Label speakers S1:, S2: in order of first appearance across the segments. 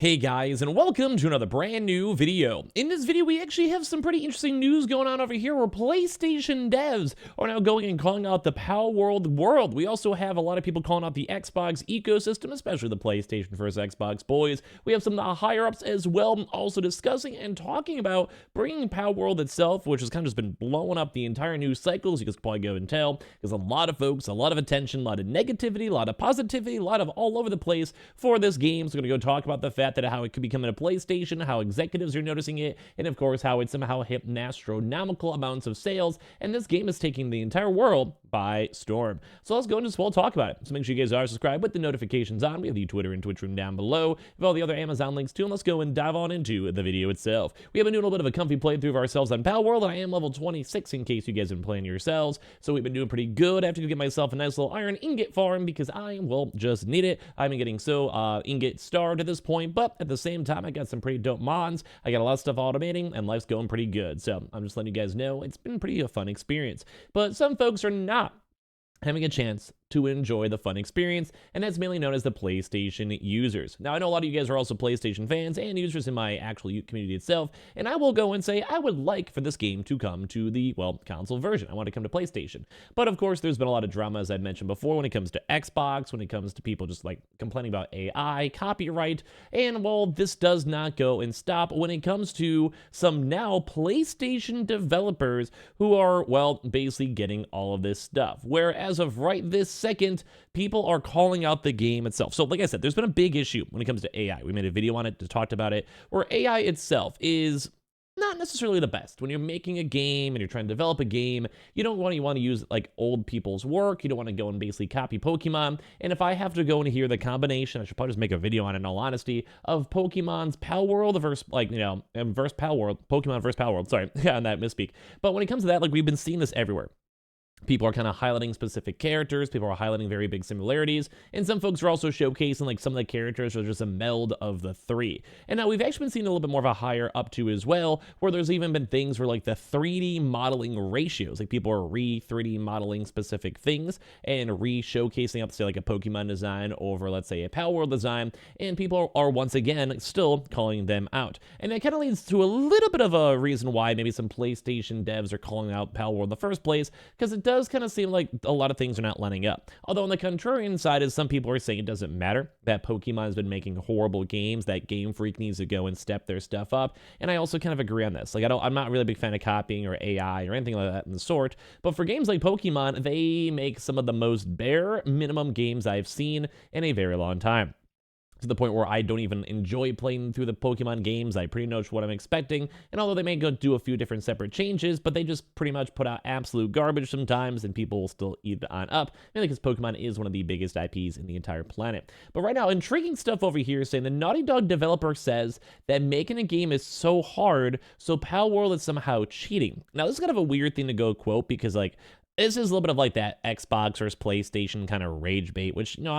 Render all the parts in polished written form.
S1: Hey guys, and welcome to another brand new video. In this video, we actually have some pretty interesting news going on over here where PlayStation devs are now going and calling out the Palworld world. We also have a lot of people calling out the Xbox ecosystem, especially the PlayStation versus Xbox boys. We have some of the higher-ups as well, also discussing and talking about bringing Palworld itself, which has kind of just been blowing up the entire news cycle, as you guys can probably go and tell. There's a lot of folks, a lot of attention, a lot of negativity, a lot of positivity, a lot of all over the place for this game. So we're going to go talk about the fact that how it could be coming to PlayStation, how executives are noticing it, and of course how it somehow hit astronomical amounts of sales, and this game is taking the entire world by storm. So let's go into this, we'll talk about it. So make sure you guys are subscribed with the notifications on. We have the Twitter and Twitch room down below. We have all the other Amazon links too, and let's go and dive on into the video itself. We have been doing a little bit of a comfy playthrough of ourselves on Palworld, and I am level 26 in case you guys have been playing yourselves. So we've been doing pretty good. I have to go get myself a nice little iron ingot farm because I will just need it. I've been getting so ingot starved at this point, but at the same time, I got some pretty dope mods. I got a lot of stuff automating, and life's going pretty good. So I'm just letting you guys know it's been pretty a fun experience. But some folks are not having a chance to enjoy the fun experience, and that's mainly known as the PlayStation users. Now, I know a lot of you guys are also PlayStation fans and users in my actual community itself, and I will go and say I would like for this game to come to the, well, console version. I want to come to PlayStation. But of course, there's been a lot of drama, as I've mentioned before, when it comes to Xbox, when it comes to people just like complaining about AI, copyright, and well, this does not go and stop when it comes to some now PlayStation developers who are, well, basically getting all of this stuff. Where as of right this second, people are calling out the game itself. So like I said, there's been a big issue when it comes to AI. We made a video on it, talked about it, where AI itself is not necessarily the best. When you're making a game and you're trying to develop a game, you don't want to use like old people's work. You don't want to go and basically copy Pokemon. And if I have to go and hear the combination, I should probably just make a video on it in all honesty, of Pokemon's Palworld versus versus Palworld, Pokemon versus Palworld. Sorry, yeah, on that misspeak. But when it comes to that, like we've been seeing this everywhere. People are kind of highlighting specific characters. People are highlighting very big similarities. And some folks are also showcasing like some of the characters are just a meld of the three. And now we've actually been seeing a little bit more of a higher up to as well, where there's even been things where like the 3D modeling ratios, like people are re-3D modeling specific things and re-showcasing up, say, like a Pokemon design over, let's say, a Palworld design. And people are once again still calling them out. And that kind of leads to a little bit of a reason why maybe some PlayStation devs are calling out Palworld in the first place, because it does kind of seem like a lot of things are not lining up. Although on the contrarian side is some people are saying it doesn't matter, that Pokemon has been making horrible games, that Game Freak needs to go and step their stuff up. And I also kind of agree on this. Like I'm not really a big fan of copying or AI or anything like that in the sort, but for games like Pokemon, they make some of the most bare minimum games I've seen in a very long time. To the point where I don't even enjoy playing through the Pokemon games. I pretty much what I'm expecting, and although they may go do a few different separate changes, but they just pretty much put out absolute garbage sometimes, and people will still eat it on up, mainly because Pokemon is one of the biggest IPs in the entire planet. But right now, intriguing stuff over here saying the Naughty Dog developer says that making a game is so hard, so Palworld is somehow cheating. Now, this is kind of a weird thing to go quote, because like, this is a little bit of like that Xbox versus PlayStation kind of rage bait, which, you know,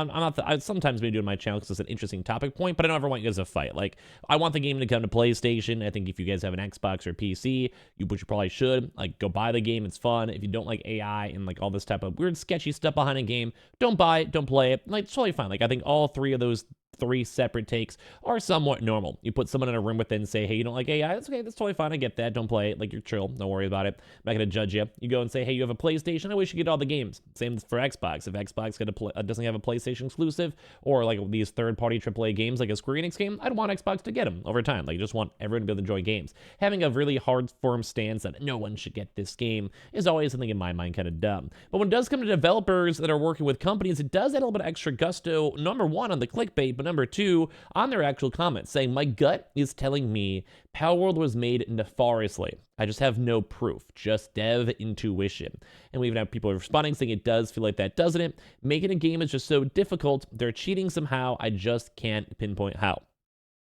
S1: I sometimes may do on my channel because it's an interesting topic point, but I don't ever want you guys to fight. Like, I want the game to come to PlayStation. I think if you guys have an Xbox or PC, which you probably should, like, go buy the game. It's fun. If you don't like AI and like all this type of weird, sketchy stuff behind a game, don't buy it, don't play it. Like, it's totally fine. Like, I think all three of those three separate takes are somewhat normal. You put someone in a room with it and say, hey, you don't like AI? That's okay. That's totally fine. I get that. Don't play it. Like, you're chill. Don't worry about it. I'm not going to judge you. You go and say, hey, you have a PlayStation? I wish you get all the games. Same for Xbox. If Xbox doesn't have a PlayStation exclusive or like these third-party AAA games like a Square Enix game, I'd want Xbox to get them over time. Like, you just want everyone to be able to enjoy games. Having a really hard, firm stance that no one should get this game is always something in my mind kind of dumb. But when it does come to developers that are working with companies, it does add a little bit of extra gusto, number one, on the clickbait, but number two, on their actual comments, saying, my gut is telling me Palworld was made nefariously. I just have no proof, just dev intuition. And we even have people responding saying it does feel like that, doesn't it? Making a game is just so difficult. They're cheating somehow. I just can't pinpoint how.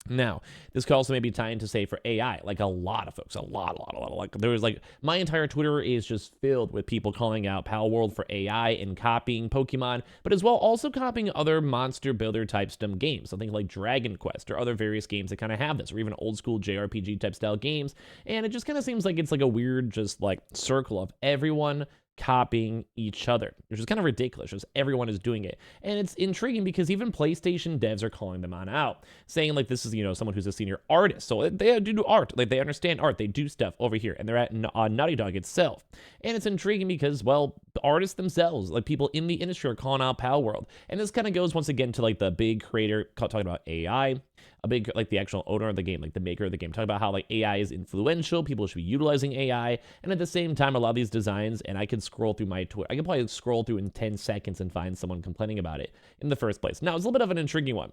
S1: Now, this could also maybe tie into, say, for AI, like a lot of folks, a lot, like there was like, my entire Twitter is just filled with people calling out Palworld for AI and copying Pokemon, but as well also copying other monster builder type STEM games, something like Dragon Quest or other various games that kind of have this, or even old school JRPG type style games, and it just kind of seems like it's like a weird just like circle of everyone copying each other, which is kind of ridiculous. Just everyone is doing it. And it's intriguing because even PlayStation devs are calling them on out, saying like this is, someone who's a senior artist. So they do art, like they understand art, they do stuff over here, and they're at Naughty Dog itself. And it's intriguing because, well, the artists themselves, like people in the industry, are calling out Palworld. And this kind of goes once again to like the big creator talking about AI, a big, like the actual owner of the game, like the maker of the game, talking about how like AI is influential, people should be utilizing AI, and at the same time, a lot of these designs, and I could scroll through my Twitter, I could probably scroll through in 10 seconds and find someone complaining about it in the first place. Now, it's a little bit of an intriguing one,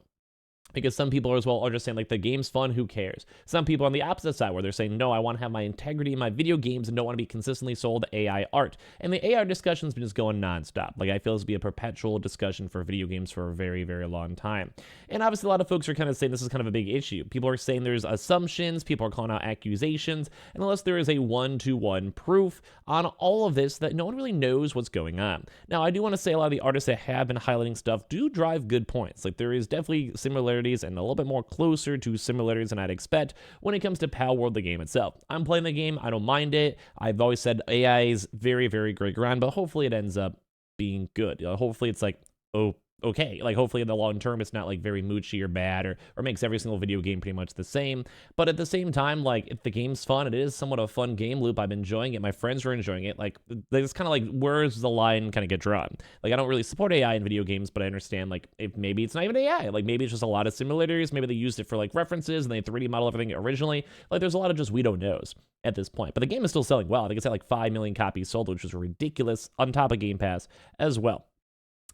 S1: because some people as well are just saying like the game's fun, who cares? Some people on the opposite side where they're saying, no, I want to have my integrity in my video games and don't want to be consistently sold AI art. And the AI discussion's been just going nonstop. Like I feel this will be a perpetual discussion for video games for a very, very long time. And obviously a lot of folks are kind of saying this is kind of a big issue. People are saying there's assumptions, people are calling out accusations, and unless there is a one-to-one proof on all of this, that no one really knows what's going on. Now, I do want to say a lot of the artists that have been highlighting stuff do drive good points. Like there is definitely similarities and a little bit more closer to similarities than I'd expect when it comes to Palworld, the game itself. I'm playing the game, I don't mind it. I've always said AI is very, very great grind, but hopefully it ends up being good. Hopefully it's like, oh, okay, like hopefully in the long term it's not like very moochy or bad or makes every single video game pretty much the same. But at the same time, like if the game's fun, it is somewhat of a fun game loop. I'm enjoying it, my friends are enjoying it. Like it's kind of like, where's the line kind of get drawn? Like I don't really support AI in video games, but I understand like if maybe it's not even AI, like maybe it's just a lot of similarities. Maybe they used it for like references and they 3D model everything originally. Like there's a lot of just we don't knows at this point. But the game is still selling well. I think it's at like 5 million copies sold, which is ridiculous on top of Game Pass as well.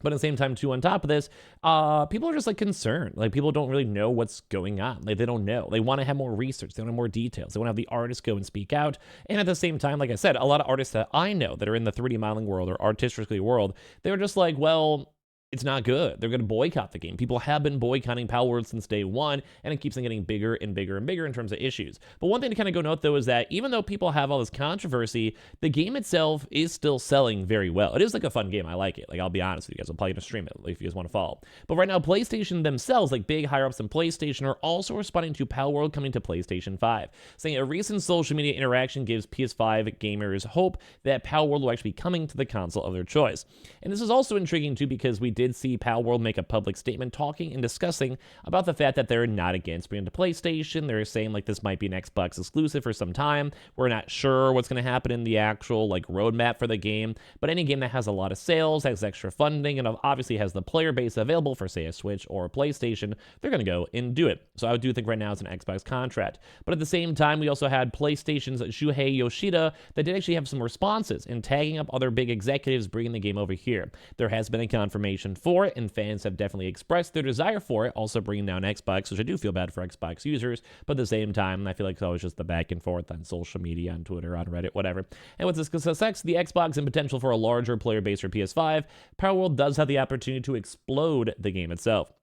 S1: But at the same time, too, on top of this, people are just like concerned. Like people don't really know what's going on. Like they don't know. They want to have more research. They want to have more details. They want to have the artists go and speak out. And at the same time, like I said, a lot of artists that I know that are in the 3D modeling world or artistically world, they're just like, well, it's not good. They're going to boycott the game. People have been boycotting Palworld since day one, and it keeps on getting bigger and bigger and bigger in terms of issues. But one thing to kind of go note, though, is that even though people have all this controversy, the game itself is still selling very well. It is like a fun game. I like it. Like, I'll be honest with you guys. I'm probably going to stream it if you guys want to follow. But right now, PlayStation themselves, like big higher-ups in PlayStation, are also responding to Palworld coming to PlayStation 5, saying a recent social media interaction gives PS5 gamers hope that Palworld will actually be coming to the console of their choice. And this is also intriguing, too, because we did see Palworld make a public statement talking and discussing about the fact that they're not against bringing to PlayStation. They're saying like this might be an Xbox exclusive for some time. We're not sure what's going to happen in the actual like roadmap for the game, but any game that has a lot of sales, has extra funding, and obviously has the player base available for say a Switch or a PlayStation, they're going to go and do it. So I do think right now it's an Xbox contract. But at the same time, we also had PlayStation's Shuhei Yoshida that did actually have some responses and tagging up other big executives bringing the game over here. There has been a confirmation for it, and fans have definitely expressed their desire for it, also bringing down Xbox, which I do feel bad for Xbox users, but at the same time, I feel like it's always just the back and forth on social media, on Twitter, on Reddit, whatever. And with this success, the Xbox and potential for a larger player base for PS5, Palworld does have the opportunity to explode the game itself.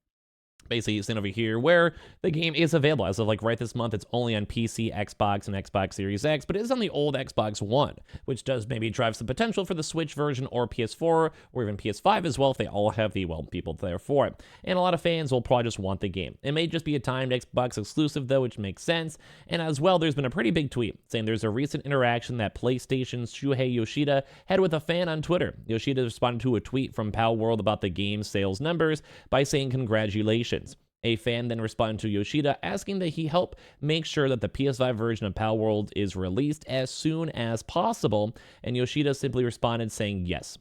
S1: Basically, seen over here where the game is available. As of like right this month, it's only on PC, Xbox, and Xbox Series X, but it is on the old Xbox One, which does maybe drive some potential for the Switch version or PS4 or even PS5 as well if they all have the, well, people there for it. And a lot of fans will probably just want the game. It may just be a timed Xbox exclusive though, which makes sense. And as well, there's been a pretty big tweet saying there's a recent interaction that PlayStation's Shuhei Yoshida had with a fan on Twitter. Yoshida responded to a tweet from Palworld about the game's sales numbers by saying congratulations. A fan then responded to Yoshida asking that he help make sure that the PS5 version of Palworld is released as soon as possible, and Yoshida simply responded saying yes.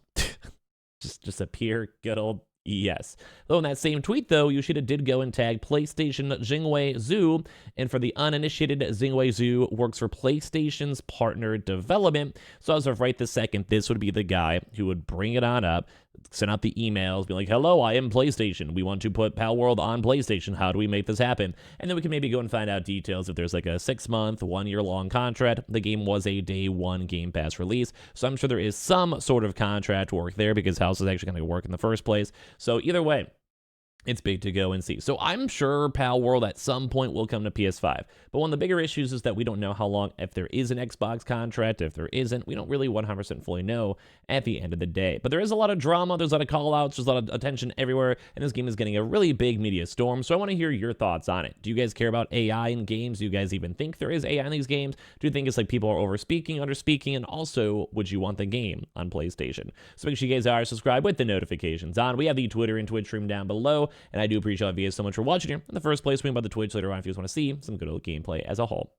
S1: just a pure good old yes. Though in that same tweet, though, Yoshida did go and tag PlayStation Jingwei Zhu, and for the uninitiated, Jingwei Zhu works for PlayStation's partner development. So as of right this second, this would be the guy who would bring it on up, send out the emails, be like, hello, I am PlayStation. We want to put Palworld on PlayStation. How do we make this happen? And then we can maybe go and find out details if there's like a 6-month, 1-year-long contract. The game was a day one Game Pass release, so I'm sure there is some sort of contract work there because how this is actually going to work in the first place. So either way, It's big to go and see. So I'm sure Palworld at some point will come to PS5. But one of the bigger issues is that we don't know how long, if there is an Xbox contract, if there isn't, we don't really 100% fully know at the end of the day. But there is a lot of drama, there's a lot of call-outs, there's a lot of attention everywhere, and this game is getting a really big media storm. So I want to hear your thoughts on it. Do you guys care about AI in games? Do you guys even think there is AI in these games? Do you think it's like people are over-speaking, under-speaking, and also, would you want the game on PlayStation? So make sure you guys are subscribed with the notifications on. We have the Twitter and Twitch stream down below. And I do appreciate you guys so much for watching here. In the first place, swing by the Twitch later on if you just want to see some good old gameplay as a whole.